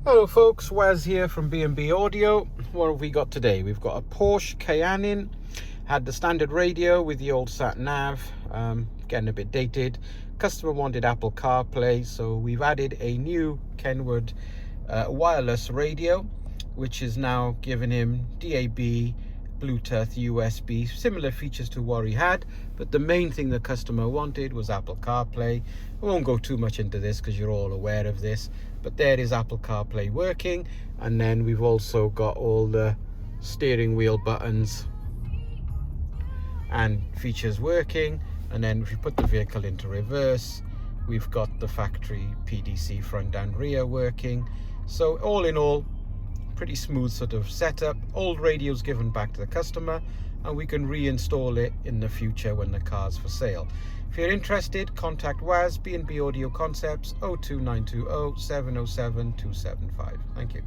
Hello folks, Waz here from B&B Audio. What have we got today? We've got a Porsche Cayenne. Had the standard radio with the old sat nav, getting a bit dated. Customer wanted Apple CarPlay, so we've added a new KENWOOD wireless radio, which is now giving him DAB, Bluetooth, USB, similar features to what he had, but the main thing the customer wanted was Apple CarPlay. I won't go too much into this because you're all aware of this, but there is Apple CarPlay working, and then we've also got all the steering wheel buttons and features working. And then if you put the vehicle into reverse, we've got the factory PDC front and rear working. So all in all, pretty smooth sort of setup. Old radios given back to the customer, and we can reinstall it in the future when the car's for sale. If you're interested, contact Waz, B&B Audio Concepts, 02920 707 275. Thank you.